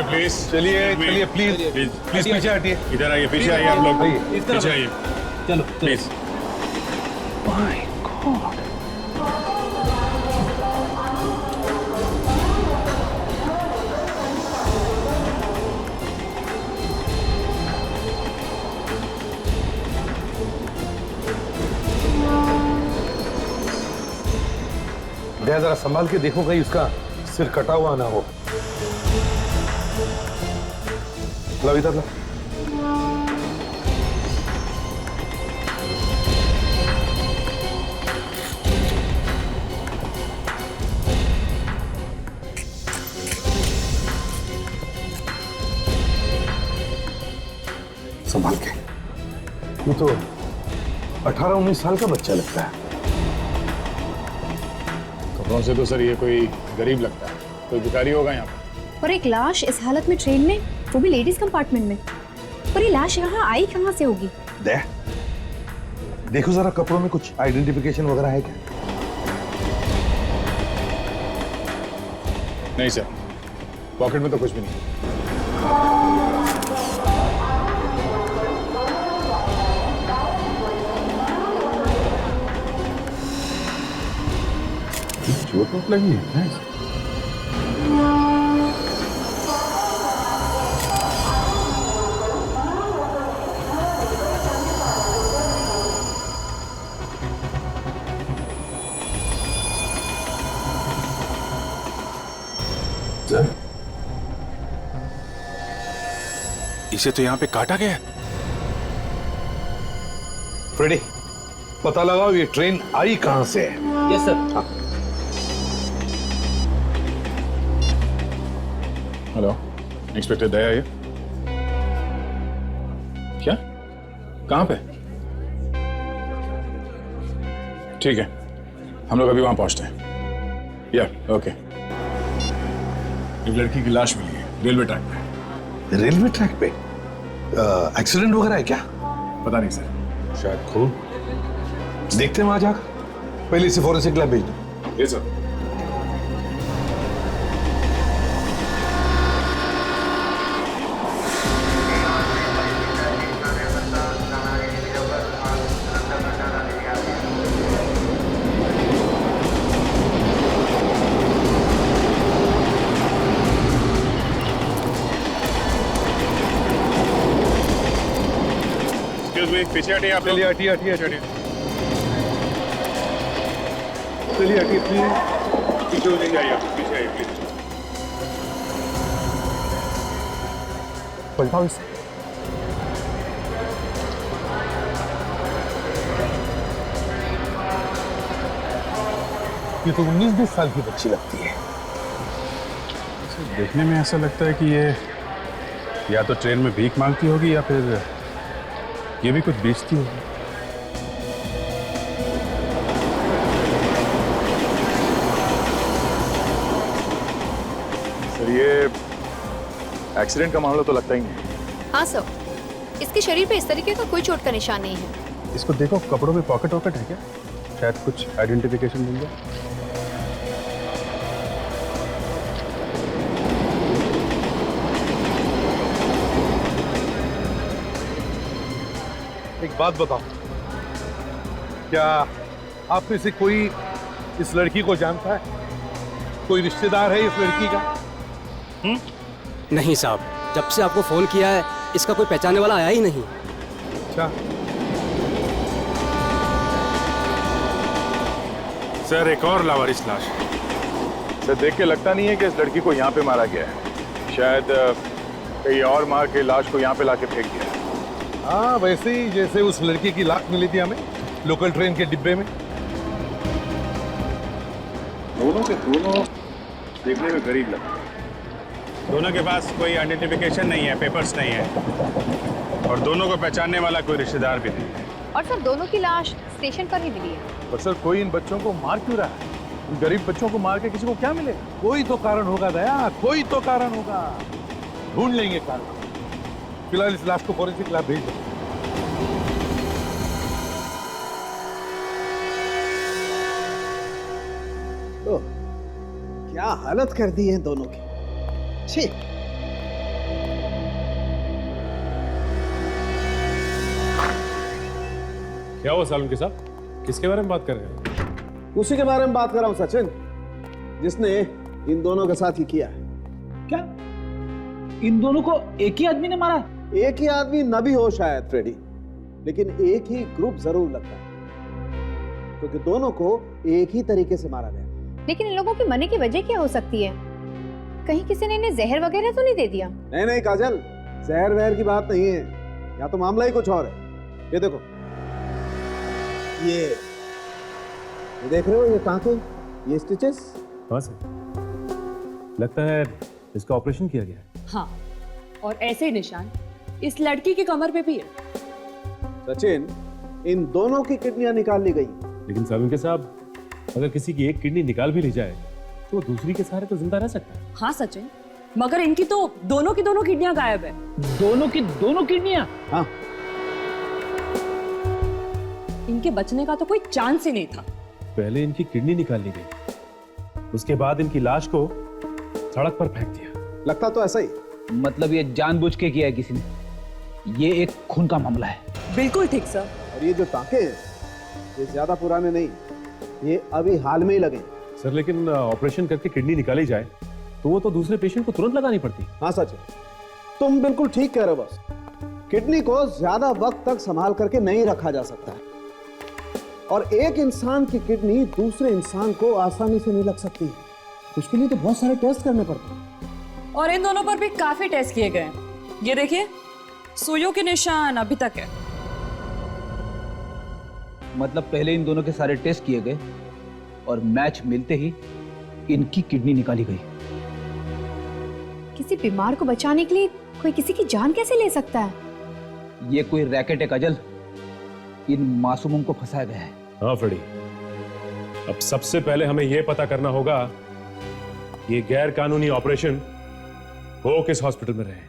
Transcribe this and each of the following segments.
Please चलिए चलिए please please please पीछे हटिए। इधर आइए, पीछे आइए आप लोग, आइए। पीछे आइए चलो प्लीज। माय गॉड, दया जरा संभाल के देखो कहीं उसका सिर कटा हुआ ना हो। लो इधर लो। संभाल के, ये तो 18-19 साल का बच्चा लगता है। कपड़ों से तो सर ये कोई गरीब लगता है, कोई भिखारी होगा यहाँ पर। और एक लाश इस हालत में ट्रेन में, वो भी लेडीज कंपार्टमेंट में। और ये लाश यहाँ आई कहाँ से होगी? दया, देखो जरा कपड़ों में कुछ आइडेंटिफिकेशन वगैरह है क्या? नहीं सर, पॉकेट में तो कुछ भी नहीं। चोट वोट लगी है? इसे तो यहाँ पे काटा गया है। फ्रेडी, पता लगाओ ये ट्रेन आई कहां से है। Yes sir. हेलो, इंस्पेक्टर दया ये क्या, कहाँ पे? ठीक है, हम लोग अभी वहां पहुंचते हैं। या ओके। एक लड़की की लाश मिली है रेलवे ट्रैक पे। रेलवे ट्रैक पे एक्सीडेंट वगैरह है क्या? पता नहीं सर। शायद खून। देखते हैं वहां जाकर, पहले इसे फॉरेंसिक लैब भेज दो। ये सर। पीछे हटिए आप लोग। चलिए हटिए हटिए चलिए हटिए प्लीज। पीछे हो जाइए आप, पीछे आइए प्लीज। पलटाओ इसे। ये तो 19-20 साल की बच्ची लगती है। देखने में ऐसा लगता है कि ये या तो ट्रेन में भीख मांगती होगी या फिर ये भी कुछ बेचती होगी। सर ये एक्सीडेंट का मामला तो लगता ही नहीं। हाँ सर, इसके शरीर पे इस तरीके का कोई चोट का निशान नहीं है। इसको देखो, कपड़ों में पॉकेट वॉकेट है क्या? शायद कुछ आइडेंटिफिकेशन मिल जाए। एक बात बताओ, क्या आप में से कोई इस लड़की को जानता है? कोई रिश्तेदार है इस लड़की का? नहीं साहब, जब से आपको फोन किया है इसका कोई पहचानने वाला आया ही नहीं। अच्छा, सर एक और लावारिस लाश। सर देख के लगता नहीं है कि इस लड़की को यहाँ पे मारा गया है। शायद कहीं और मार के लाश को यहाँ पे लाके फेंक दिया। हाँ वैसे ही जैसे उस लड़की की लाश मिली थी हमें लोकल ट्रेन के डिब्बे में। दोनों के दोनों देखने में गरीब लगते हैं। दोनों के पास कोई आइडेंटिफिकेशन नहीं है, पेपर्स नहीं है, और दोनों को पहचानने वाला कोई रिश्तेदार भी नहीं है। और सर दोनों की लाश स्टेशन पर ही मिली है। पर सर कोई इन बच्चों को मार क्यों रहा है? इन गरीब बच्चों को मार के किसी को क्या मिलेगा? कोई तो कारण होगा दया, कोई तो कारण होगा। ढूंढ लेंगे कारण। फिलहाल इस लाश को फॉरेंसिक लैब भेज दो। क्या हालत कर दी है दोनों की। छी। क्या हुआ सालुंके साहब, किसके बारे में बात कर रहे हैं? उसी के बारे में बात कर रहा हूं सचिन, जिसने इन दोनों के साथ ही किया है। क्या इन दोनों को एक ही आदमी ने मारा? एक ही आदमी न भी हो शायद फ्रेडी, लेकिन एक ही ग्रुप जरूर लगता है, क्योंकि दोनों को एक ही तरीके से मारा गया। लेकिन इन लोगों के मरने की वजह क्या हो सकती है? कहीं किसी ने इन्हें जहर वगैरह तो नहीं दे दिया? नहीं नहीं काजल, जहर वहर की बात नहीं है, या तो मामला ही कुछ और है। ये देखो, ये देख रहे हो, ये टांके, ये स्टिचेस। हाँ सर, लगता है इसका ऑपरेशन किया गया है। हाँ, और ऐसे निशान इस लड़की की कमर पे भी है। सचिन, इन दोनों की किडनियां निकाल ली गई। लेकिन सालुंके साहब, अगर किसी की एक किडनी निकाल भी ली जाए तो वो दूसरी के सहारे तो जिंदा रह सकता है। हाँ सचिन, मगर इनकी तो दोनों की दोनों किडनियां गायब है। दोनों की दोनों किडनियां? हाँ, इनके बचने का तो कोई चांस ही नहीं था। पहले इनकी किडनी निकाल ली गई, उसके बाद इनकी लाश को सड़क पर फेंक दिया। लगता तो ऐसा ही। मतलब ये जानबूझ के किया है किसी ने? ये एक खून का मामला है। बिल्कुल ठीक सर। और ये जो टांके हैं, ये ज्यादा पुराने नहीं, ये अभी हाल में ही लगे। सर लेकिन ऑपरेशन करके किडनी निकाली जाए तो वो तो दूसरे पेशेंट को तुरंत लगानी पड़ती। हाँ सचिन, तुम बिल्कुल ठीक कह रहे हो बस। किडनी को ज्यादा वक्त तक संभाल करके नहीं रखा जा सकता है, और एक इंसान की किडनी दूसरे इंसान को आसानी से नहीं लग सकती। उसके लिए तो बहुत सारे टेस्ट करने पड़ते हैं। और इन दोनों पर भी काफी टेस्ट किए गए हैं। ये देखिए, सुइयों के निशान अभी तक है। मतलब पहले इन दोनों के सारे टेस्ट किए गए और मैच मिलते ही इनकी किडनी निकाली गई। किसी बीमार को बचाने के लिए कोई किसी की जान कैसे ले सकता है? ये कोई रैकेट है काजल, इन मासूमों को फंसाया गया है। हाँ फ्रेडी, अब सबसे पहले हमें यह पता करना होगा ये गैर कानूनी ऑपरेशन वो किस हॉस्पिटल में रहे।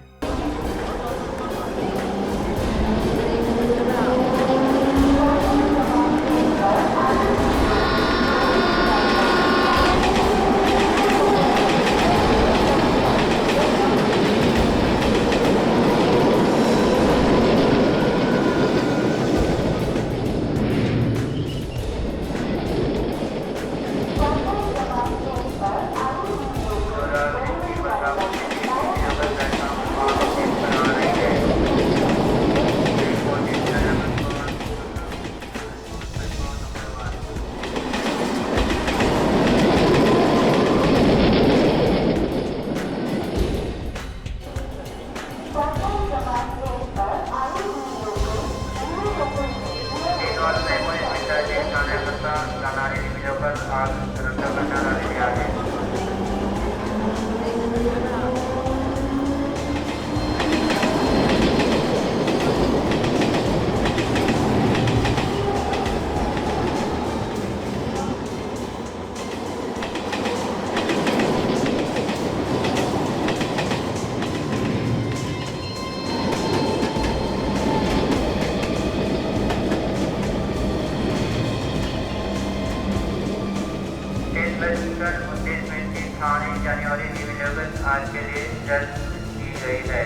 आज के लिए जल्द की गई है।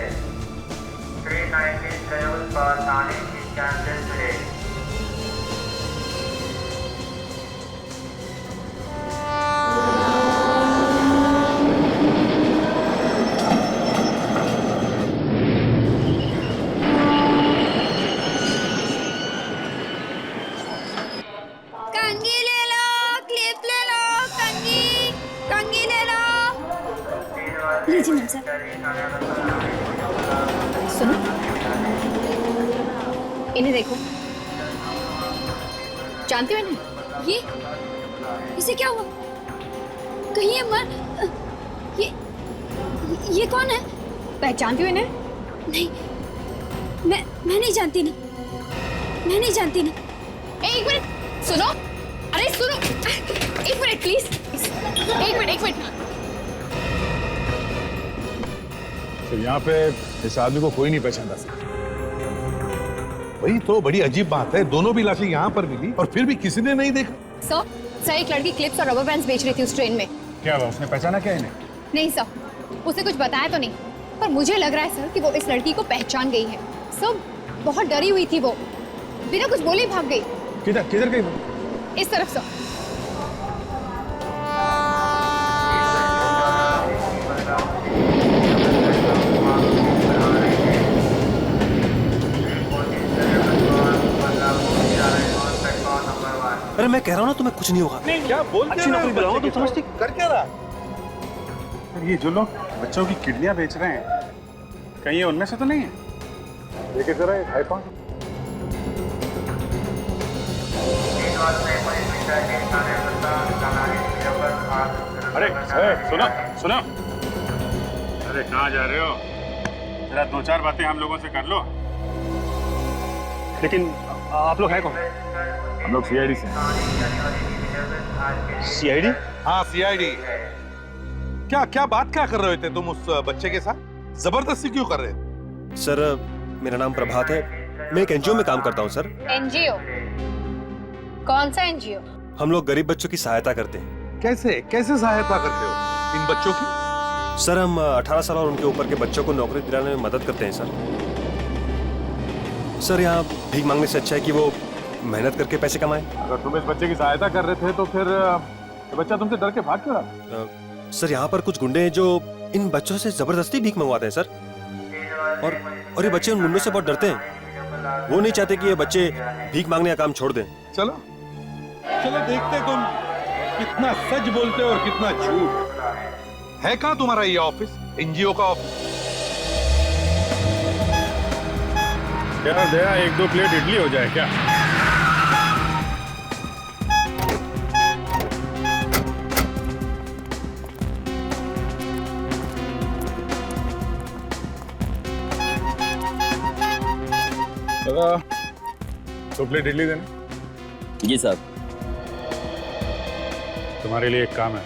319 करोड़ पर थाने की चांसेस है। कंघी ले लो, क्लिप ले लो, कंघी ले लो। लीजिए मैम सर। सुनो, इन्हें देखो। जानते हो इन्हें? इसे क्या हुआ? कहीं ये ये कौन है? पहचानते हो इन्हें? नहीं, मैं नहीं जानती ना। मैं नहीं जानती ना। एक मिनट सुनो। अरे सुनो, एक मिनट प्लीज। एक मिनट। तो यहाँ पे इस आदमी को कोई नहीं पहचानता सर। वही तो बड़ी अजीब बात है, दोनों भी लाशें यहाँ पर मिली और फिर भी किसी ने नहीं देखा। सर एक लड़की क्लिप्स और रबर बैंड्स बेच रही थी उस ट्रेन में। क्या हुआ, उसने पहचाना क्या इन्हें? नहीं सर, उसे कुछ बताया तो नहीं, पर मुझे लग रहा है सर कि वो इस लड़की को पहचान गई है। सर बहुत डरी हुई थी वो, बिना कुछ बोले भाग गई। किधर किधर गई वो? इस तरफ से। अरे मैं कह रहा हूँ ना तुम्हें कुछ नहीं होगा। क्या बोल अच्छी नौकरी दिलाओ, तुम समझती कर क्या रहा? ये जो लोग बच्चों की किडनियां बेच रहे हैं, कहीं ये उनमें से तो नहीं है? देखिए जरा ये आईफोन। अरे सुनो सुनो, अरे कहाँ जा रहे हो? जरा दो चार बातें हम लोगों से कर लो। लेकिन आप लोग हैं कौन? हम लोग सीआईडी से। सीआईडी? हाँ सीआईडी। क्या क्या बात क्या कर रहे थे तुम उस बच्चे के साथ? जबरदस्ती क्यों कर रहे थे? सर मेरा नाम प्रभात है, मैं एक एनजीओ में काम करता हूँ सर। एनजीओ? कौन सा एनजीओ? हम लोग गरीब बच्चों की सहायता करते हैं। कैसे कैसे सहायता करते हो इन बच्चों की? सर हम 18 साल और उनके ऊपर के बच्चों को नौकरी दिलाने में मदद करते हैं सर। सर यहाँ भीख मांगने से अच्छा है कि वो मेहनत करके पैसे कमाएं। अगर तुम इस बच्चे की सहायता कर रहे थे तो फिर ये बच्चा तुमसे डर के भाग क्यों रहा? सर यहाँ पर कुछ गुंडे हैं जो इन बच्चों से जबरदस्ती भीख मंगवाते हैं सर। और ये बच्चे उन गुंडों से बहुत डरते हैं। वो नहीं चाहते कि ये बच्चे भीख मांगने का काम छोड़ दें। चलो चलो देखते तुम कितना सच बोलते हो और कितना झूठ। है कहाँ तुम्हारा ये ऑफिस, एनजीओ का ऑफिस? क्या दया, एक दो प्लेट इडली हो जाए क्या? दो प्लेट इडली देना। जी साहब। तुम्हारे लिए एक काम है।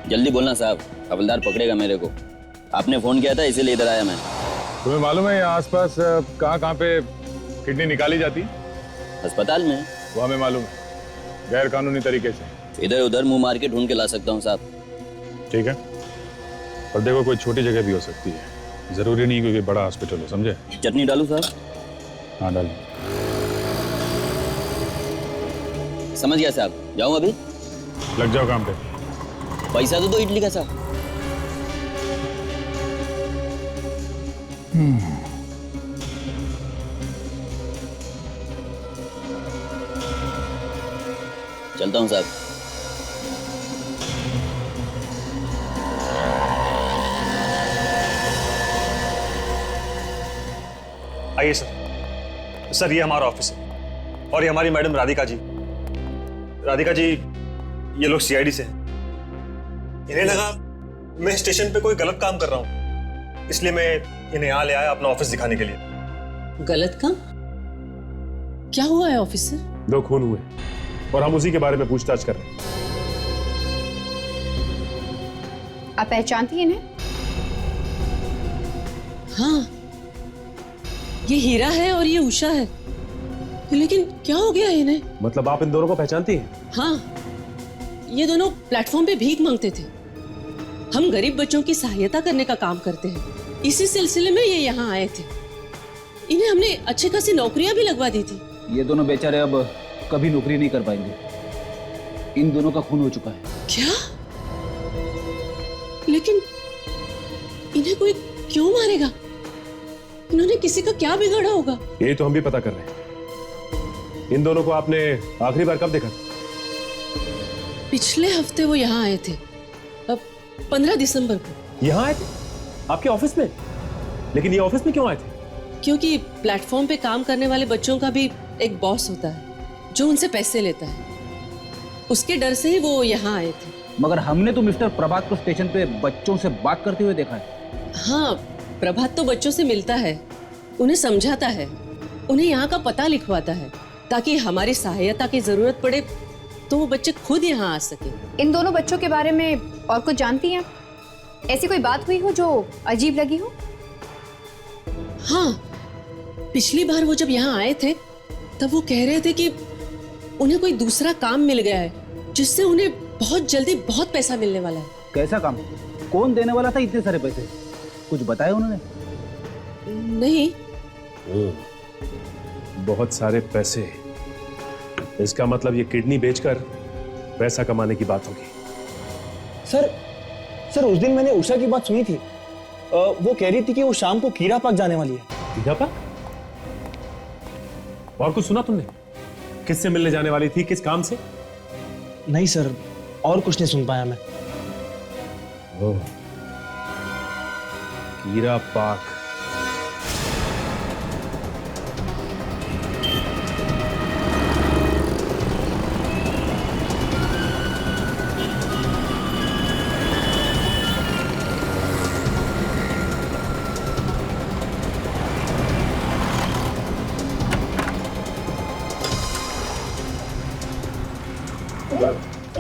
जल्दी बोलना साहब, हवलदार पकड़ेगा मेरे को। आपने फोन किया था इसीलिए इधर आया मैं। तुम्हें मालूम है यहाँ आसपास कहाँ पे किडनी निकाली जाती? अस्पताल में। वो हमें मालूम है, गैर कानूनी तरीके से। इधर उधर मुंह मार के ढूंढ के ला सकता हूँ साहब। ठीक है, और देखो कोई छोटी जगह भी हो सकती है, जरूरी नहीं कोई बड़ा हॉस्पिटल हो, समझे? चटनी डालूं साहब? हाँ डाल। समझ गया साहब, जाऊँ अभी? लग जाओ काम पे। पैसा तो दो इडली का साहब। चलता हूँ साहब। आइए सर। सर ये हमारा ऑफिस है और ये हमारी मैडम राधिका जी। राधिका जी ये लोग सीआईडी से हैं। इन्हें लगा मैं स्टेशन पे कोई गलत काम कर रहा हूँ, इसलिए मैं इन्हें यहाँ ले आया अपना ऑफिस दिखाने के लिए। गलत काम? क्या हुआ है ऑफिसर? 2 खून हुए और हम उसी के बारे में पूछताछ कर रहे हैं। आप पहचानती हैं इन्हें? हाँ, ये हीरा है और ये उषा है, लेकिन क्या हो गया इन्हें? मतलब आप इन दोनों को पहचानती हैं? हाँ, ये दोनों प्लेटफॉर्म पे भीख मांगते थे। हम गरीब बच्चों की सहायता करने का काम करते हैं, इसी सिलसिले में ये यहाँ आए थे। इन्हें हमने अच्छी खासी नौकरियां भी लगवा दी थी। ये दोनों बेचारे अब कभी नौकरी नहीं कर पाएंगे। इन दोनों का खून हो चुका है। क्या? लेकिन इन्हें कोई क्यों मारेगा? इन्होंने किसी का क्या बिगाड़ा होगा? ये तो हम भी पता कर रहे हैं। इन दोनों को आपने आखिरी बार कब देखा था? पिछले हफ्ते वो यहाँ आए थे, अब 15 दिसंबर को। यहाँ आए थे? आपके ऑफिस में? लेकिन ये ऑफिस में क्यों आए थे? क्योंकि प्लेटफॉर्म पे काम करने वाले बच्चों का भी एक बॉस होता है जो उनसे पैसे लेता है। उसके डर से ही वो यहाँ आए थे। मगर हमने तो मिस्टर प्रभात को स्टेशन पे बच्चों से बात करते हुए देखा है। हाँ, प्रभात तो बच्चों से मिलता है, उन्हें समझाता है, उन्हें यहाँ का पता लिखवाता है, ताकि हमारी सहायता की जरूरत पड़े तो वो बच्चे खुद यहाँ आ सके। इन दोनों बच्चों के बारे में और कुछ जानती हैं? ऐसी कोई बात हुई हो जो अजीब लगी हो? हाँ, पिछली बार वो जब यहाँ आए थे तब वो कह रहे थे कि उन्हें कोई दूसरा काम मिल गया है जिससे उन्हें बहुत जल्दी बहुत पैसा मिलने वाला है। कैसा काम? कौन देने वाला था इतने सारे पैसे? कुछ बताया उन्होंने? नहीं। बहुत सारे पैसे। इसका मतलब ये किडनी बेचकर पैसा कमाने की बात होगी। सर उस दिन मैंने उषा की बात सुनी थी। वो कह रही थी कि वो शाम को कीरा पार्क जाने वाली है। कीरा पार्क? और कुछ सुना तुमने? किससे मिलने जाने वाली थी, किस काम से? नहीं सर, और कुछ नहीं सुन पाया मैं। ओह, कीरा पार्क।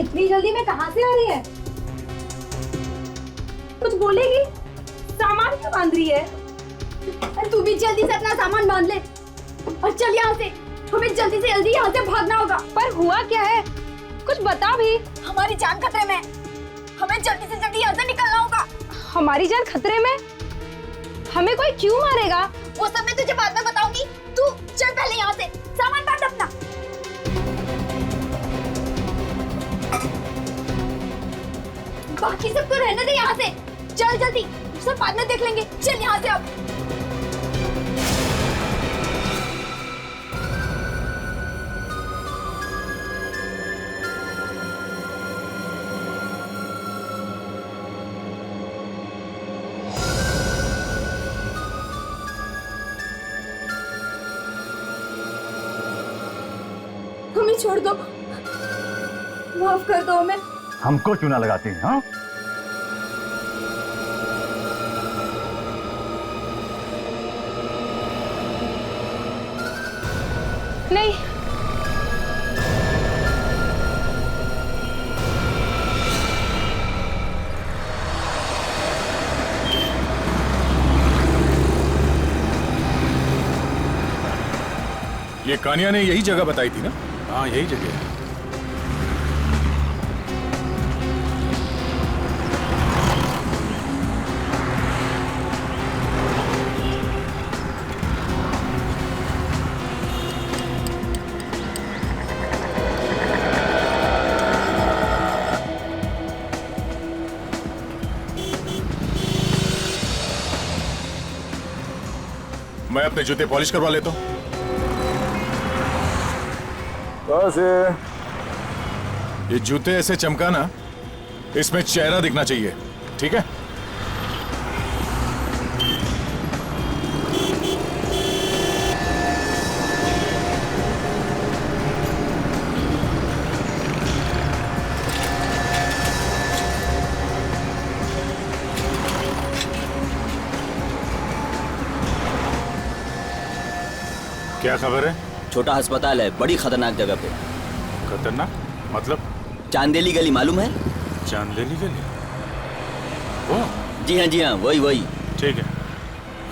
इतनी जल्दी में कहाँ से आ रही है? कुछ बोलेगी? सामान क्यों बांध रही है? तू भी जल्दी से अपना सामान बांध ले और चल यहाँ से। हमें जल्दी से जल्दी यहाँ से भागना होगा। पर हुआ क्या है? कुछ बता भी। हमारी जान खतरे में। हमें जल्दी से जल्दी यहाँ से निकलना होगा। हमारी जान खतरे में? हमें कोई क्यों मारेगा? वो सब मैं तुझे बाद में बताऊंगी। तू चल पहले यहाँ से, सामान बांध अपना। बाकी सबको रहने दे यहाँ से। चल जल्दी, सब बाद में देख लेंगे। चल यहाँ से अब। हमें छोड़ दो, माफ कर दो हमें। हमको चूना लगाती हैं, हाँ? नहीं, ये कानिया ने यही जगह बताई थी ना? हाँ, यही जगह है। मैं अपने जूते पॉलिश करवा लेता हूँ। बस ये जूते ऐसे चमकाना, इसमें चेहरा दिखना चाहिए, ठीक है? क्या खबर है? छोटा अस्पताल है, बड़ी खतरनाक जगह पे। खतरनाक मतलब? चांदेली गली मालूम है? चांदेली गली? वो? जी हाँ, वही। ठीक है,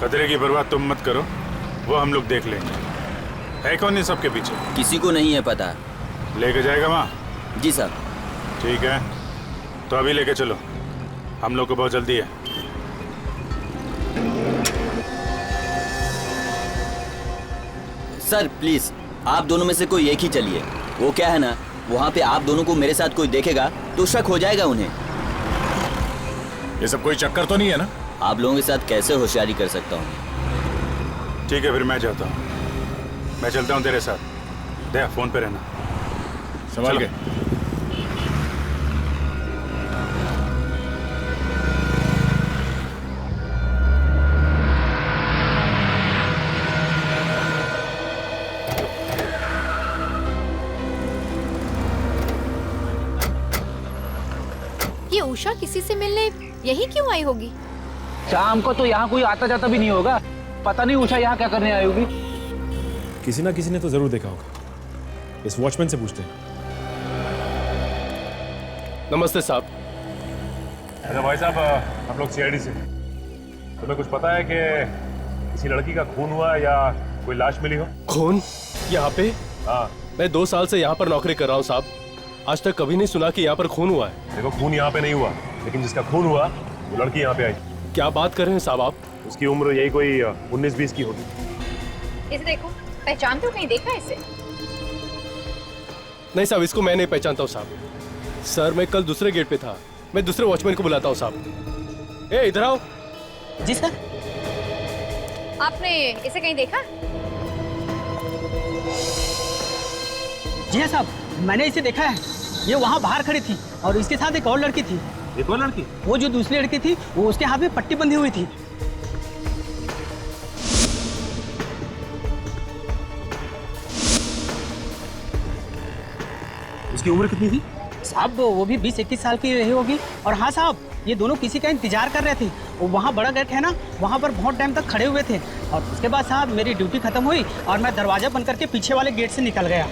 खतरे की परवाह तुम मत करो, वो हम लोग देख लेंगे। है कौन इन सबके पीछे? किसी को नहीं है पता। लेके जाएगा वहाँ? जी सर। ठीक है, तो अभी लेके चलो, हम लोग को बहुत जल्दी है। सर प्लीज, आप दोनों में से कोई एक ही चलिए। वो क्या है ना, वहाँ पे आप दोनों को मेरे साथ कोई देखेगा तो शक हो जाएगा उन्हें। ये सब कोई चक्कर तो नहीं है ना? आप लोगों के साथ कैसे होशियारी कर सकता हूँ? ठीक है, फिर मैं जाता हूँ। मैं चलता हूँ तेरे साथ। दे फोन पे रहना। संभाल के। ये उषा किसी से मिलने यही क्यों आई होगी? शाम को तो यहाँ कोई आता जाता भी नहीं होगा। पता नहीं उषा यहाँ क्या करने आई होगी। किसी ना किसी ने तो जरूर देखा होगा। इस वॉचमैन से पूछते हैं। नमस्ते साहब। अच्छा भाई साहब, हम लोग सीआईडी से। तुम्हें कुछ पता है कि किसी लड़की का खून हुआ या कोई लाश मिली हो? खून यहाँ पे? हाँ। मैं 2 साल से यहाँ पर नौकरी कर रहा हूँ साहब। आज तक कभी नहीं सुना कि यहाँ पर खून हुआ है। देखो, खून यहाँ पे नहीं हुआ, लेकिन जिसका खून हुआ वो लड़की यहाँ पे आई। क्या बात कर रहे हैं साहब आप? उसकी उम्र यही कोई 19-20 की होगी। इसे देखो, पहचान तो कहीं देखा इसे? नहीं साहब, इसको मैं नहीं पहचानता हूँ साहब। सर मैं कल दूसरे गेट पे था, मैं दूसरे वॉचमैन को बुलाता हूँ साहब। ए इधर आओ। जी सर। आपने इसे कहीं देखा? जी हाँ साहब, मैंने इसे देखा है। ये वहाँ बाहर खड़ी थी और इसके साथ एक और लड़की थी। एक और लड़की? वो जो दूसरी लड़की थी वो उसके हाथ में पट्टी बंधी हुई थी। उसकी उम्र कितनी थी? साहब वो भी 20-21 साल की रही होगी। और हाँ साहब, ये दोनों किसी का इंतजार कर रहे थे। वो वहाँ बड़ा गेट है ना, वहाँ पर बहुत टाइम तक खड़े हुए थे। और उसके बाद साहब मेरी ड्यूटी खत्म हुई और मैं दरवाजा बंद करके पीछे वाले गेट से निकल गया।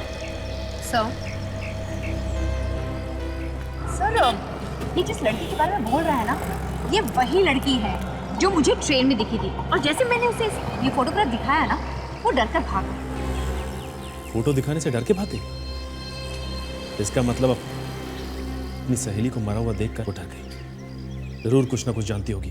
सर, ये जिस लड़की के बारे में बोल रहा है ना, ये वही लड़की है जो मुझे ट्रेन में दिखी थी। और जैसे मैंने उसे ये फोटोग्राफ दिखाया ना, वो डर कर भाग गई। फोटो दिखाने से डर के भागे? इसका मतलब अपनी सहेली को मरा हुआ देखकर वो डर गई। जरूर कुछ ना कुछ जानती होगी।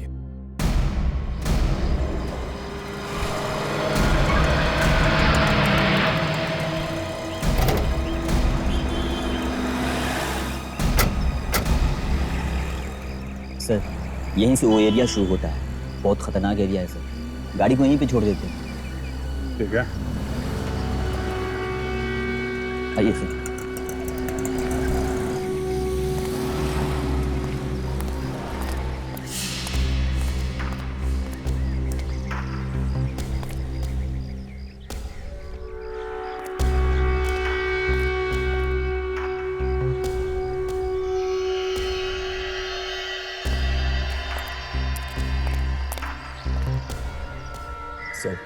सर यहीं से वो एरिया शुरू होता है, बहुत खतरनाक एरिया है सर। गाड़ी को यहीं पे छोड़ देते हैं। ठीक है, आइए सर। सर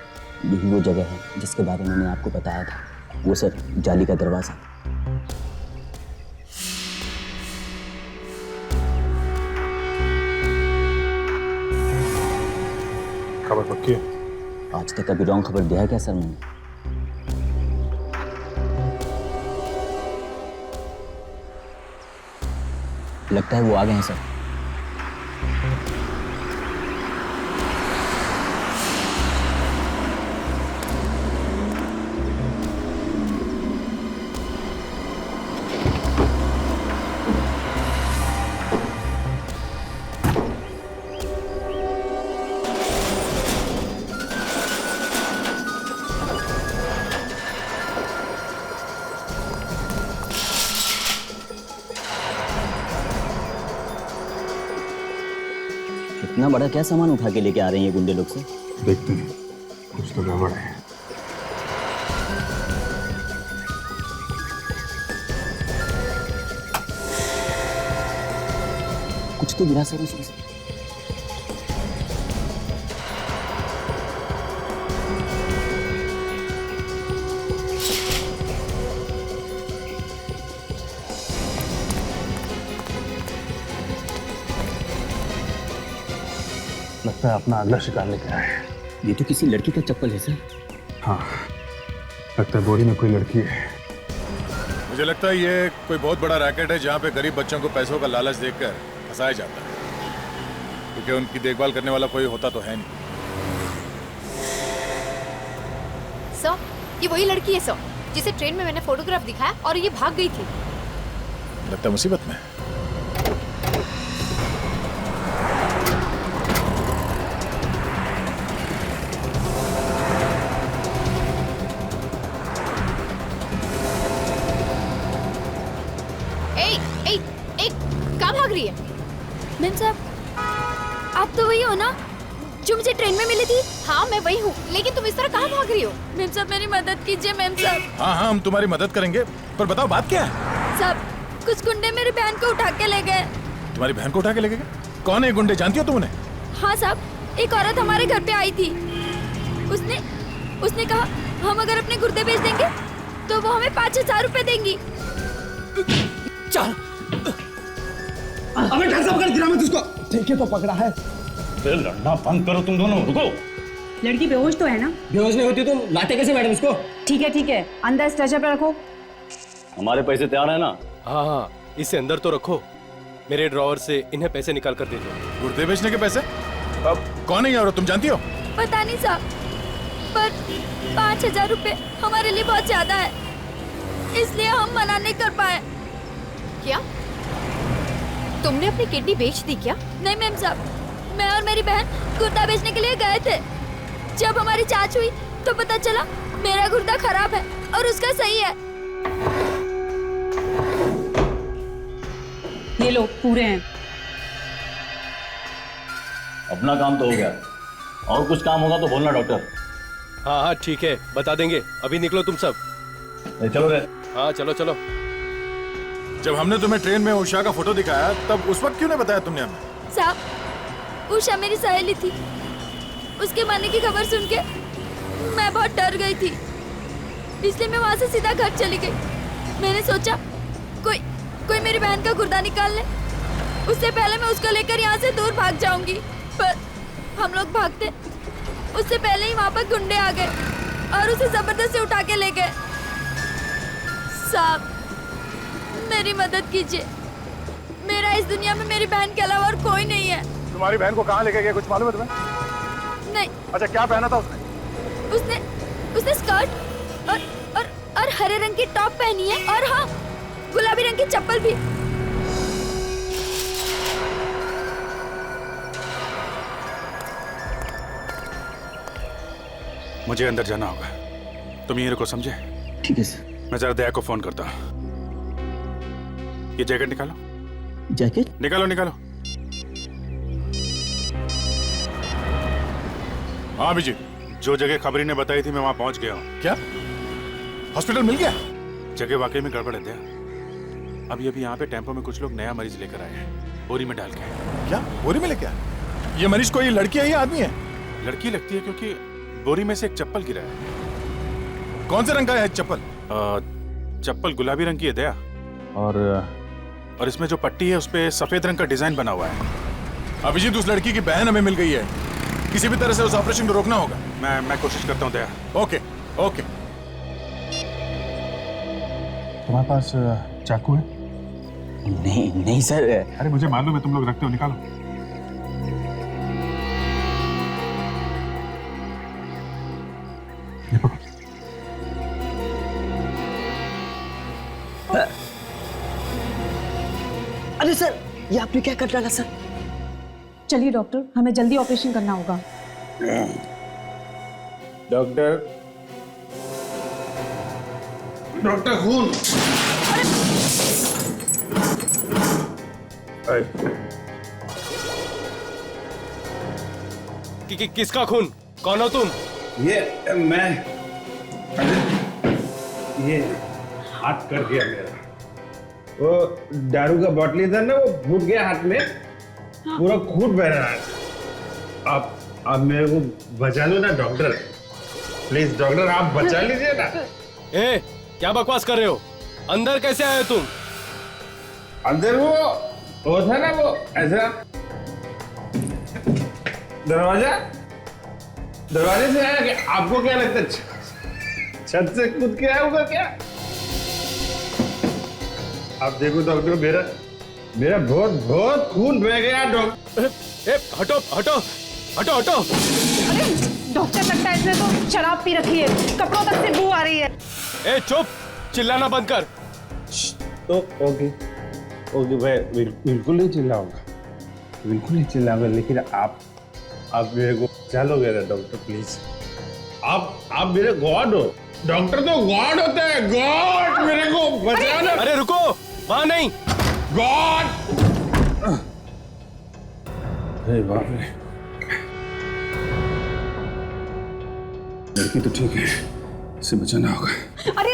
यही वो जगह है जिसके बारे में मैंने आपको बताया था। वो सर जाली का दरवाजा। खबर पक्की है? आज तक कभी रॉन्ग खबर दिया है क्या सर मैंने? लगता है वो आ गए हैं सर। इतना बड़ा क्या सामान उठा के लेके आ रहे हैं ये गुंडे लोग से? देखते हैं, कुछ तो गड़बड़ है। कुछ तो गिरा सर उसमें से। लगता है अपना अगला शिकार लेके आए हैं। ये तो किसी लड़की का चप्पल है सर। हाँ, लगता है बोरी में कोई लड़की है। मुझे लगता है ये कोई बहुत बड़ा रैकेट है जहाँ पे गरीब बच्चों को पैसों का लालच देकर फंसाया जाता है, क्योंकि उनकी देखभाल करने वाला कोई होता तो है नहीं। सर, ये वही लड़की है सर जिसे ट्रेन में मैंने फोटोग्राफ दिखाया और ये भाग गई थी। लगता है मुसीबत में। कहाँ भाग रही है? मैम साहब, आप तो वही हो ना जो मुझे ट्रेन में मिली थी? हाँ मैं वही हूँ, लेकिन तुम इस तरह कहाँ भाग रही हो? मैम साहब मेरी मदद कीजिए मैम साहब। हाँ हाँ हम तुम्हारी मदद करेंगे, पर बताओ बात क्या है? साहब कुछ गुंडे मेरी बहन को उठा के ले गए। तुम्हारी बहन को उठा के ले गए? कौन है गुंडे, जानती हो तुम उन्हें? हाँ साहब, एक औरत हमारे घर पे आई थी। उसने कहा हम अगर अपने गुर्दे बेच देंगे तो वो हमें 5,000 रुपए देंगी। चल अबे ढंग से पकड़, गिरा मत उसको। ठीक है तो पकड़ा है। लड़ना बंद करो तुम दोनों, रुको। लड़की बेहोश तो है ना? बेहोश नहीं होती तो लाते कैसे मैडम इसको? ठीक है, अंदर स्ट्रेचर पे रखो। हमारे पैसे तैयार है ना? हाँ हाँ, इसे अंदर तो रखो। मेरे ड्रॉवर से इन्हें पैसे निकाल कर दे दो। गुर्दे बेचने के पैसे? अब कौन है ये औरत, तुम जानती हो? पता नहीं साहब, पर 5,000 रुपए हमारे लिए बहुत ज्यादा है। इसलिए हम मना नहीं कर पाए। क्या तुमने अपनी किडनी बेच दी क्या? नहीं मैम साहब, मैं और मेरी बहन गुर्दा बेचने के लिए गए थे। जब हमारी जांच हुई तो पता चला मेरा गुर्दा खराब है और उसका सही है। ये लो पूरे हैं। अपना काम तो हो गया, और कुछ काम होगा तो बोलना डॉक्टर। हाँ हाँ ठीक है, बता देंगे। अभी निकलो तुम सब। चलो रे। हाँ चलो चलो। जब हमने तुम्हें ट्रेन में उषा का फोटो दिखाया तब उस वक्त क्यों नहीं बताया तुमने हमें? साहब, उषा मेरी सहेली थी। उसके मरने की खबर सुन के मैं बहुत डर गई थी, इसलिए मैं वहां से सीधा घर चली गई। मैंने सोचा कोई मेरी बहन का गुर्दा निकाल ले, उससे पहले मैं उसको लेकर यहाँ से दूर भाग जाऊंगी। पर हम लोग भागते, उससे पहले ही वहां पर गुंडे आ गए और उसे जबरदस्ती उठा के ले गए। साहब, मेरी मदद कीजिए। मेरा इस दुनिया में मेरी बहन के अलावा और कोई नहीं है। तुम्हारी बहन को कहाँ लेके गए, कुछ मालूम है तुम्हें? नहीं। अच्छा, क्या पहना था उसने? उसने स्कर्ट और हरे रंग की टॉप पहनी है, और हाँ, गुलाबी रंग की चप्पल भी। मुझे अंदर जाना होगा, तुम यहीं रुको, समझे? ठीक है सर। मैं जरा दया को फोन करता हूँ। ये जैकेट निकालो। जैकेट? निकालो निकालो। हाँ अभिजीत, जो जगह खबरी ने बताई थी मैं वहां पहुंच गया हूँ। क्या हॉस्पिटल मिल गया? जगह वाकई में गड़बड़ है दया। अभी अभी यहाँ पे टेम्पो में कुछ लोग नया मरीज लेकर आए हैं, बोरी में डाल के। क्या बोरी में लेके आए? ये मरीज कोई लड़की है या आदमी है? लड़की लगती है, क्योंकि बोरी में से एक चप्पल गिरा है। कौन से रंग का है चप्पल? चप्पल गुलाबी रंग की है दया, और इसमें जो पट्टी है उस पे सफेद रंग का डिजाइन बना हुआ है। अभिजीत, उस लड़की की बहन हमें मिल गई है, किसी भी तरह से उस ऑपरेशन को रोकना होगा। मैं कोशिश करता हूँ दया। Okay okay. तुम्हारे पास चाकू है? नहीं नहीं सर। अरे मुझे मालूम है तुम लोग रखते हो, निकालो। अरे सर, ये आपने क्या कर डाला सर? चलिए डॉक्टर, हमें जल्दी ऑपरेशन करना होगा। डॉक्टर खून। किसका खून? कौन हो तुम? ये मैं, ये हाथ कर दिया मेरा। वो दारू का बॉटली था ना, वो फूट गया हाथ में, पूरा खून बह रहा है। आप मेरे को बचा लो ना डॉक्टर, प्लीज डॉक्टर, आप बचा लीजिए ना। ए, क्या बकवास कर रहे हो? अंदर कैसे आए तुम? अंदर वो था ना, वो ऐसा दरवाजे से आया। कि आपको क्या लगता है छत से कूद के आया होगा क्या? आप देखो डॉक्टर, मेरा बहुत खून बह गया डॉक्टर। हटो हटो हटो हटो। अरे डॉक्टर, लगता है इसने तो शराब पी रखी है, कपड़ों तक से बू आ रही है। ए चुप, चिल्लाना बंद कर। तो ओके मैं बिल्कुल नहीं चिल्लाऊंगा, बिल्कुल नहीं चिल्लाऊंगा, लेकिन आप मेरे को बचा लोगे ना डॉक्टर, प्लीज। आप मेरे गॉड हो डॉक्टर, तो गॉड होता है, गॉड, मेरे को बचाना। अरे रुको, वहां नहीं, गॉड। अरे बाप रे, लड़की तो ठीक है, इसे बचाना होगा। अरे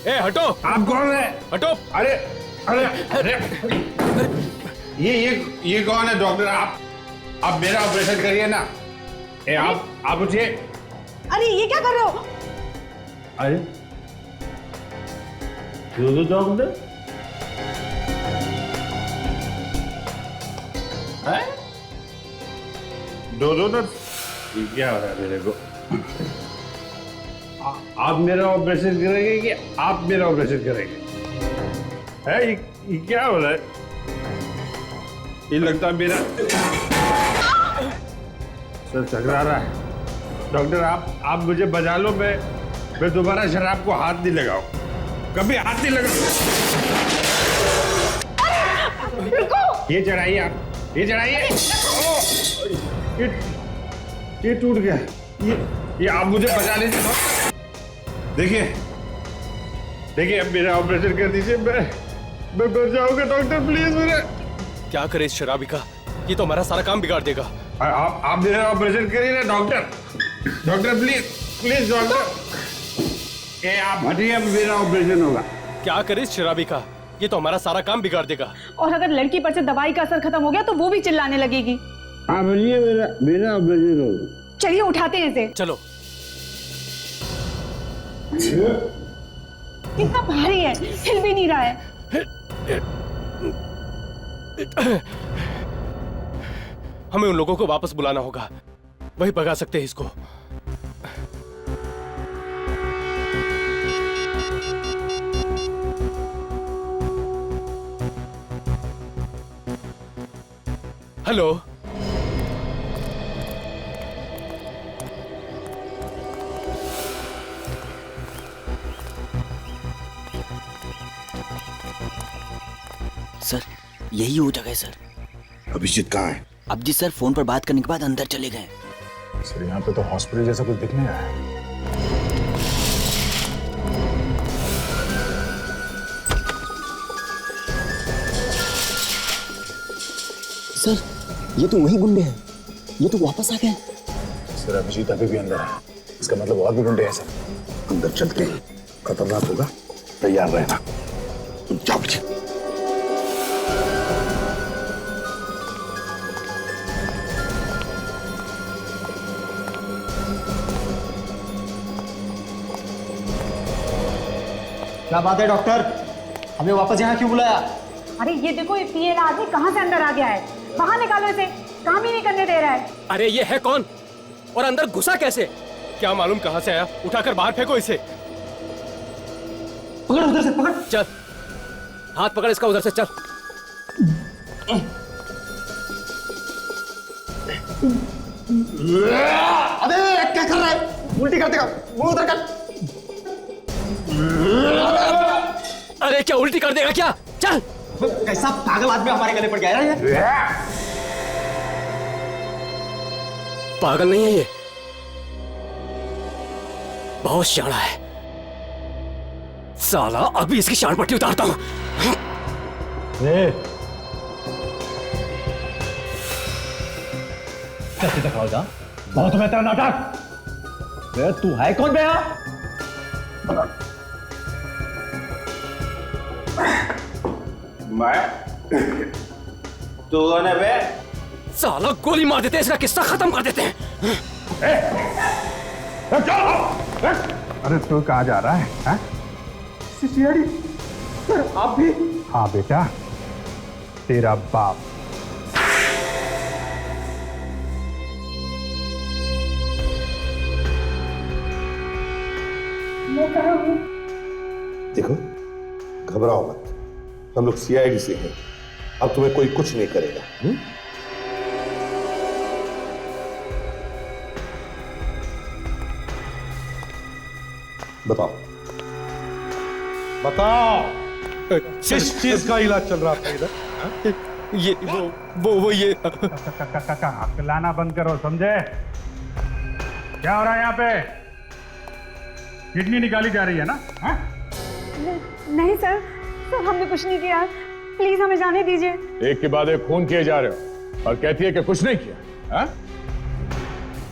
ए हटो। आप कौन है? हटो। अरे अरे अरे ये कौन है डॉक्टर? आप मेरा ऑपरेशन करिए ना। आप उठिए। अरे ये क्या कर रहे हो? अरे डॉक्टर दो ये क्या हो रहा है मेरे को? आप मेरा ऑपरेशन करेंगे कि आप मेरा ऑपरेशन करेंगे? है ये क्या हो रहा है? ये लगता है मेरा सर टकरा रहा है। डॉक्टर आप मुझे बचा लो, मैं दोबारा शराब को हाथ नहीं लगाऊं। कभी हाथ नहीं लगा। ये चढ़ाइए आप, ये चढ़ाइए। ये टूट गया। ये आप मुझे बचा लीजिए। देखिए अब मेरा ऑपरेशन कर दीजिए। मैं मर जाऊंगा डॉक्टर, प्लीज मेरे। क्या करे इस शराबी का, ये तो हमारा सारा काम बिगाड़ देगा। आप मेरा ऑपरेशन करिए ना डॉक्टर, प्लीज डॉक्टर। ये आप हटिए, मेरा ऑपरेशन होगा। क्या करे इस शराबी का, ये तो हमारा सारा काम बिगाड़ देगा। और अगर लड़की पर से दवाई का असर खत्म हो गया तो वो भी चिल्लाने लगेगी। आप हटिए, मेरा ऑपरेशन होगा। चलिए उठाते हैं इसे। चलो। कितना भारी है, हिल भी नहीं रहा है। हमें उन लोगों को वापस बुलाना होगा, वही भगा सकते हैं इसको। हेलो, सर यही वो जगह है सर। अभिजीत कहाँ है? अभिजीत सर फोन पर बात करने के बाद अंदर चले गए। सर यहाँ पे तो हॉस्पिटल जैसा कुछ दिखने आया है। सर ये तो वही गुंडे हैं, ये तो वापस आ गए। सर अभिजीत अभी भी अंदर है, इसका मतलब और भी गुंडे हैं सर। अंदर चलते हैं, खतरनाक होगा, तैयार रहना। तुम जाओ अभिजीत। क्या बात है डॉक्टर, हमें वापस यहाँ क्यों बुलाया? अरे ये देखो, ये पिए आदमी कहाँ से अंदर आ गया है। बाहर निकालो इसे, काम ही नहीं करने दे रहा है। अरे ये है कौन और अंदर घुसा कैसे? क्या मालूम कहां से आया, उठाकर बाहर फेंको इसे। पकड़ उधर से, पकड़। चल, हाथ पकड़ इसका उधर से, चल। अबे क्या कर रहा है, उल्टी कर देगा, मुंह उधर कर। अरे क्या उल्टी कर देगा क्या? चल। कैसा पागल आदमी हमारे गले पड़ गया है ये? पागल नहीं है ये, बहुत शाना है साला। अभी इसकी शान पट्टी उतारता हूं। कैसे दिखाओगा? बहुत बेहतर नाटक। तू है कौन बे? मैं तू कौन है बे? साला गोली मार देते हैं, इसका किस्सा खत्म कर देते हैं। अरे तू कहाँ जा रहा है? आप भी? हाँ बेटा, तेरा बाप। देखो घबराओ मत, हम लोग सीआईडी से हैं, अब तुम्हें कोई कुछ नहीं करेगा। बताओ किस चीज का इलाज चल रहा था इधर? ये वो ये हकलाना बंद करो, समझे? क्या हो रहा है यहाँ पे? किडनी निकाली जा रही है ना? नहीं सर, हमने कुछ नहीं किया, प्लीज हमें जाने दीजिए। एक के बाद एक खून किए जा रहे हो और कहती है कि कुछ नहीं किया। हा?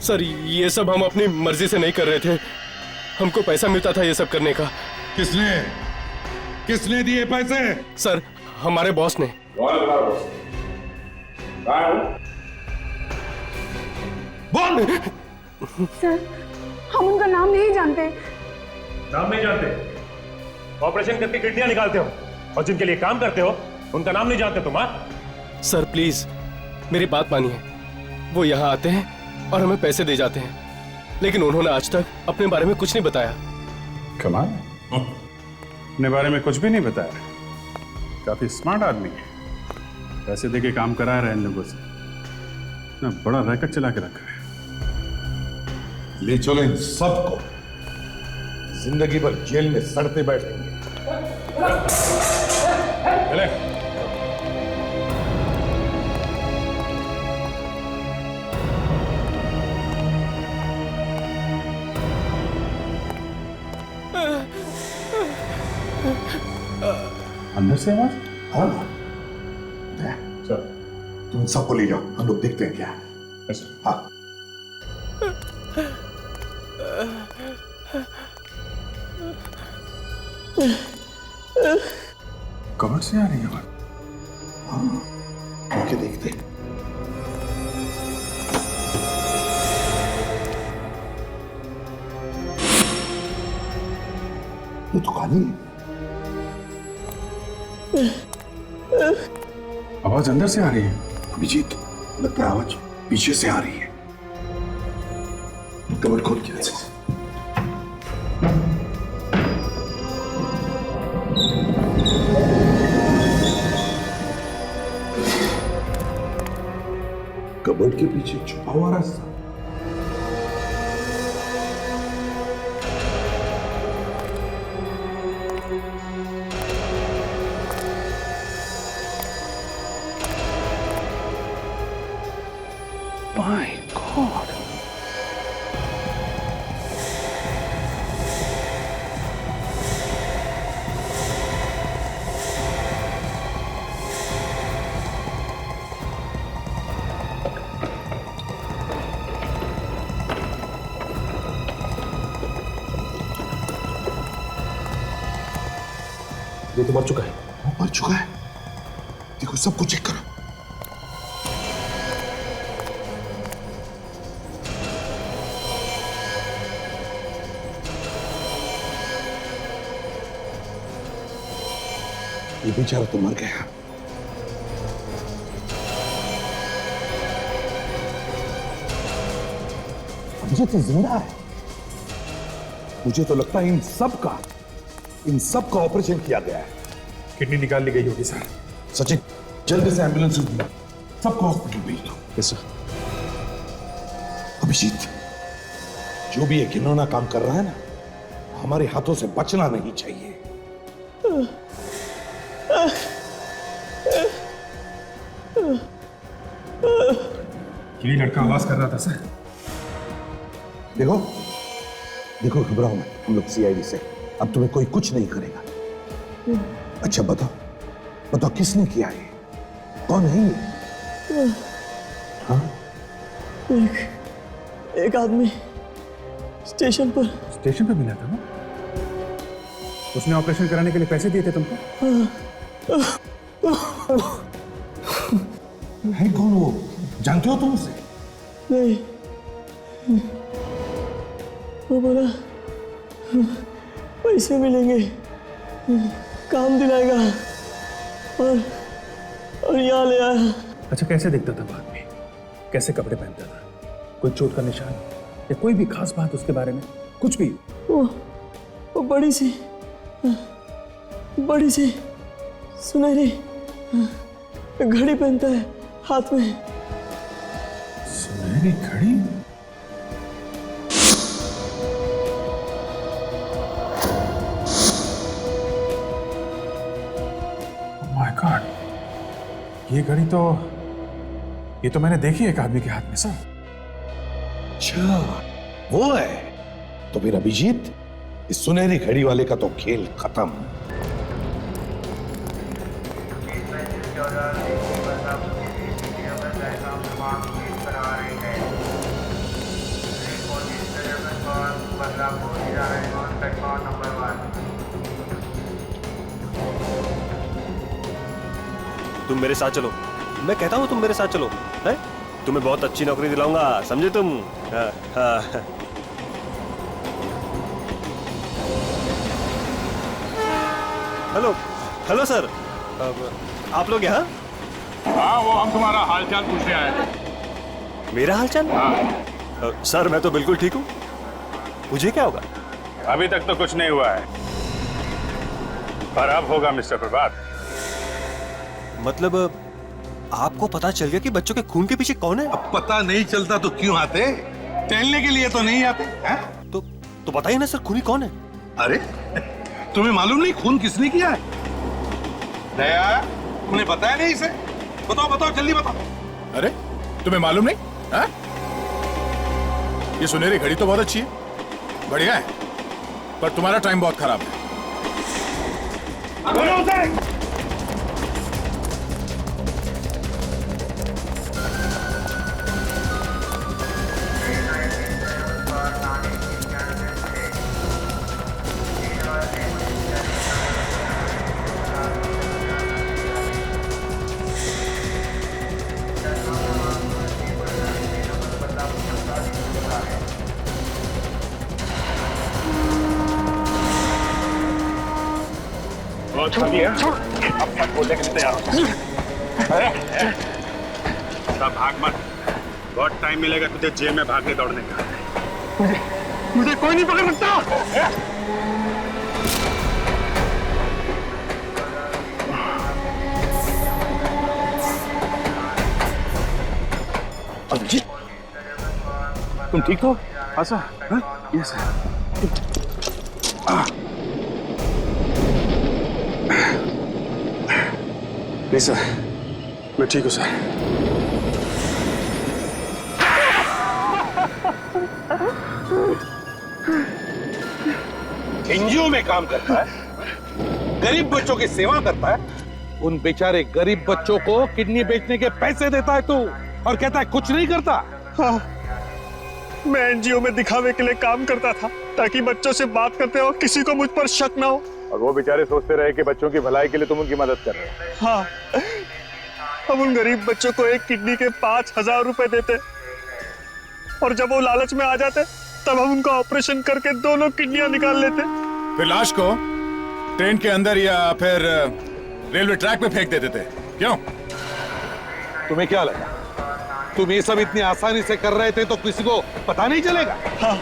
सर ये सब हम अपनी मर्जी से नहीं कर रहे थे, हमको पैसा मिलता था ये सब करने का। किसने दिए पैसे? सर हमारे बॉस ने। बोल। सर हम उनका नाम नहीं जानते। नाम नहीं जानते? ऑपरेशन करके किडनियां निकालते हो और जिनके लिए काम करते हो उनका नाम नहीं जानते तुम? सर प्लीज मेरी बात मानिए, वो यहाँ आते हैं और हमें पैसे दे जाते हैं, लेकिन उन्होंने आज तक अपने बारे में कुछ नहीं बताया। कमाल, अपने बारे में कुछ भी नहीं बताया। काफी स्मार्ट आदमी है, पैसे देके काम करा रहे हैं इन लोगों से, इतना बड़ा रैकेट चला के रखा है। ले चलो इन सबको, जिंदगी भर जेल में सड़ते बैठेंगे। चले। अंदर से आवाज? हाँ सर, तुम सबको ले जाओ, हम लोग देखते हैं क्या है। हाँ कमर से आ रही है आवाज। हाँ ओके, देखते हैं। ये तो खाली है। आवाज अंदर से आ रही है। अभिजीत, लगता है आवाज पीछे से आ रही है। कमर खोल के ऐसे। कबर्ड के पीछे छुपा हुआ रास्ता। My God. ये तो मर चुका है। वो मर चुका है। देखो सबको चेक करो। ये बेचारा तो मर गया। मुझे तो जिंदा है। मुझे तो लगता है इन सब का ऑपरेशन किया गया है। किडनी निकाल ली गई होगी सर। सचिन, जल्दी से एम्बुलेंस सबको हॉस्पिटल भेज दो। Yes sir. अभिजीत, जो भी ये घिनौना काम कर रहा है ना, हमारे हाथों से बचना नहीं चाहिए। यही लड़का आवाज कर रहा था सर। देखो देखो, घबराओ मत, हम लोग सीआईडी से, अब तुम्हें कोई कुछ नहीं करेगा। अच्छा बताओ किसने किया ये? कौन है ये? हाँ? एक आदमी स्टेशन पर मिला था ना? उसने ऑपरेशन कराने के लिए पैसे दिए थे तुमको? है कौन वो? जानते हो तुम उसे? नहीं, वो बोला पैसे मिलेंगे, काम दिलाएगा और यहाँ ले आया। अच्छा, कैसे दिखता था बाद में? कैसे कपड़े पहनता था? कोई चोट का निशान या कोई भी खास बात उसके बारे में? कुछ भी? वो बड़ी सी सुनहरी घड़ी पहनता है हाथ में। सुनहरी घड़ी? माय गॉड, ये घड़ी तो मैंने देखी एक आदमी के हाथ में सर। अच्छा, वो है? तो फिर अभिजीत, इस सुनहरी घड़ी वाले का तो खेल खत्म। तुम मेरे साथ चलो, मैं कहता हूँ तुम मेरे साथ चलो, है? तुम्हें बहुत अच्छी नौकरी दिलाऊंगा, समझे तुम? हाँ, हाँ। हेलो सर, आप लोग यहाँ? हाँ, वो हम तुम्हारा हालचाल पूछने आए थे। मेरा हालचाल? हाँ। सर मैं तो बिल्कुल ठीक हूँ। मुझे क्या होगा? अभी तक तो कुछ नहीं हुआ है, पर अब होगा मिस्टर प्रभात। मतलब आपको पता चल गया कि बच्चों के खून के पीछे कौन है? अब पता नहीं चलता तो क्यों आते? टहलने के लिए तो नहीं आते हैं? तो बताइए ना सर, खूनी कौन है? अरे तुम्हें मालूम नहीं खून किसने किया है? दया, तुमने बताया नहीं इसे? बताओ बताओ जल्दी बताओ। अरे तुम्हें मालूम नहीं? हाँ? ये सुनहरी घड़ी तो बहुत अच्छी है, बढ़िया है, पर तुम्हारा टाइम बहुत खराब है। अब तक बोलने के लिए तैयार हो। भाग मत, बहुत टाइम मिलेगा तुझे जेल में भागने दौड़ने का। मुझे कोई नहीं पकड़ सकता। अभिजीत, तुम ठीक हो? हाँ सर। यस नहीं सर, मैं ठीक हूँ सर। एनजीओ में काम करता है, गरीब बच्चों की सेवा करता है, उन बेचारे गरीब बच्चों को किडनी बेचने के पैसे देता है तू, और कहता है कुछ नहीं करता। हाँ, मैं एनजीओ में दिखावे के लिए काम करता था ताकि बच्चों से बात करते हो किसी को मुझ पर शक ना हो। और वो बेचारे सोचते रहे कि बच्चों की भलाई के लिए तुम उनकी मदद कर रहे हो। हाँ, हम उन गरीब बच्चों को एक किडनी के 5,000 रुपए देते, और जब वो लालच में आ जाते तब हम उनका ऑपरेशन करके दोनों किडनियां निकाल लेते। फिर लाश को ट्रेन के अंदर या फिर रेलवे ट्रैक पे फेंक देते थे। क्यों? तुम्हें क्या लगा तुम ये सब इतनी आसानी से कर रहे थे तो किसी को पता नहीं चलेगा? हाँ,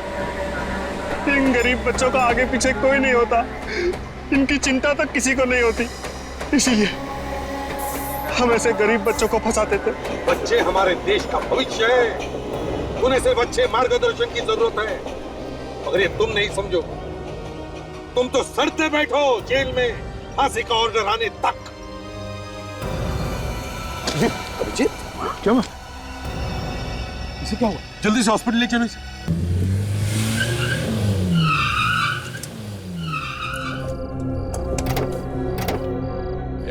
इन गरीब बच्चों का आगे पीछे कोई नहीं होता, इनकी चिंता तक किसी को नहीं होती, इसीलिए हम ऐसे गरीब बच्चों को फंसाते थे। बच्चे हमारे देश का भविष्य है, उन्हें सिर्फ अच्छे मार्गदर्शन की जरूरत है। अगर ये तुम नहीं समझो, तुम तो सड़ते बैठो जेल में फांसी का ऑर्डर आने तक। अभिजीत, क्या हुआ? इसे क्या हुआ? जल्दी से हॉस्पिटल ले चलो इसे।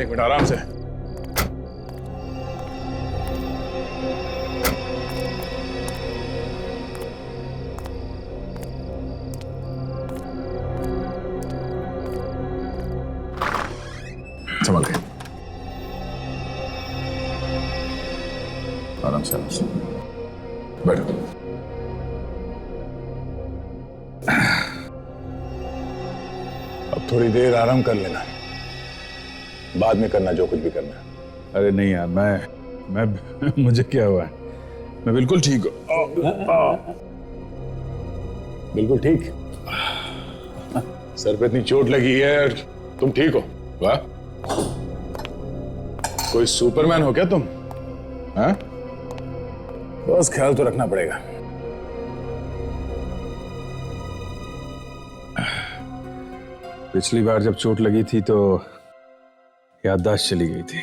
एक मिनट आराम से। संभल के, आराम से आराम से बैठो। अब थोड़ी देर आराम कर लेना, बाद में करना जो कुछ भी करना। अरे नहीं यार, मैं मुझे क्या हुआ है? मैं बिल्कुल ठीक हूँ। बिल्कुल ठीक? सर पे इतनी चोट लगी है और तुम ठीक हो? वाह, कोई सुपरमैन हो क्या तुम? हाँ, बस ख्याल तो रखना पड़ेगा। पिछली बार जब चोट लगी थी तो याददाश्त चली गई थी।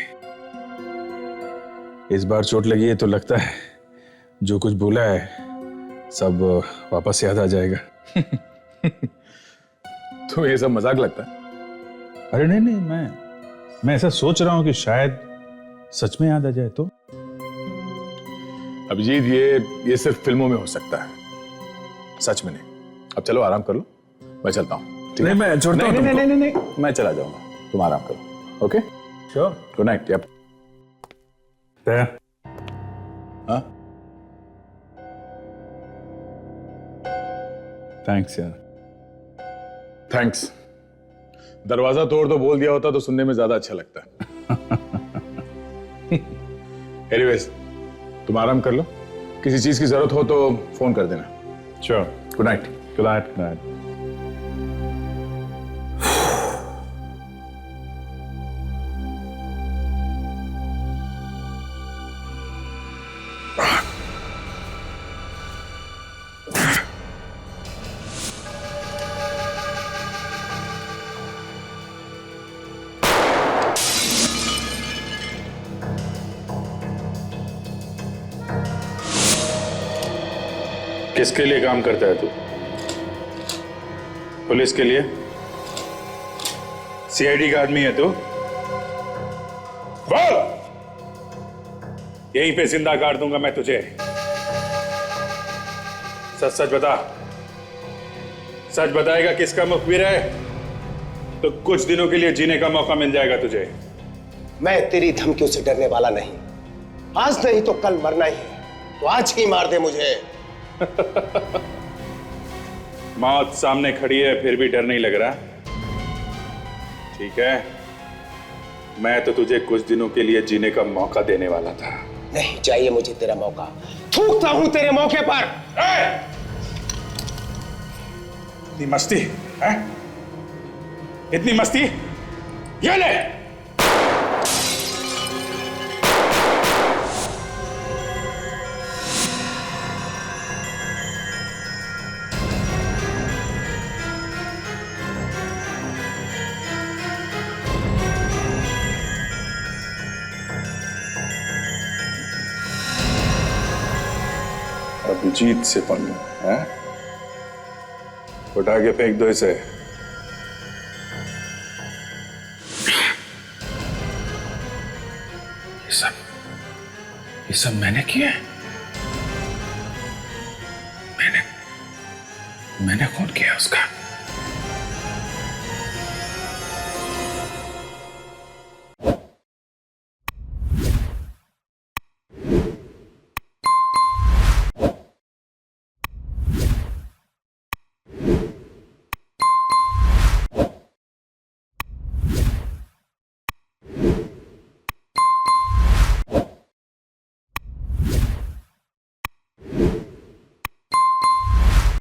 इस बार चोट लगी है तो लगता है जो कुछ बोला है सब वापस याद आ जाएगा। तुम्हें ये सब मजाक लगता है? अरे नहीं नहीं, मैं ऐसा सोच रहा हूं कि शायद सच में याद आ जाए तो। अभिजीत, ये सिर्फ फिल्मों में हो सकता है, सच में नहीं। अब चलो आराम कर लो, मैं चलता हूँ। नहीं, मैं छोड़ता हूँ। नहीं, मैं चला जाऊंगा, तुम आराम करो। Okay, sure. Good night. Yup. हाँ, थैंक्स यार। थैंक्स। दरवाजा तोड़ तो बोल दिया होता तो सुनने में ज्यादा अच्छा लगता है। एनीवेज, तुम आराम कर लो, किसी चीज की जरूरत हो तो फोन कर देना। Sure. Good night. Good night. Good night. किसके लिए काम करता है तू? पुलिस के लिए? सीआईडी का आदमी है तू? बोल! यहीं पे जिंदा काट दूंगा मैं तुझे। सच सच बता। सच बताएगा किसका मुखबिर है तो कुछ दिनों के लिए जीने का मौका मिल जाएगा तुझे। मैं तेरी धमकियों से डरने वाला नहीं। आज नहीं तो कल मरना ही है, तो आज ही मार दे मुझे। मौत सामने खड़ी है फिर भी डर नहीं लग रहा? ठीक है, मैं तो तुझे कुछ दिनों के लिए जीने का मौका देने वाला था। नहीं चाहिए मुझे तेरा मौका, थूकता हूं तेरे मौके पर। इतनी मस्ती है? इतनी मस्ती? ये ले! अभिजीत से पंगा है? उठा के फेंक दो इसे। ये सब मैंने किया है। मैंने खून किया उसका।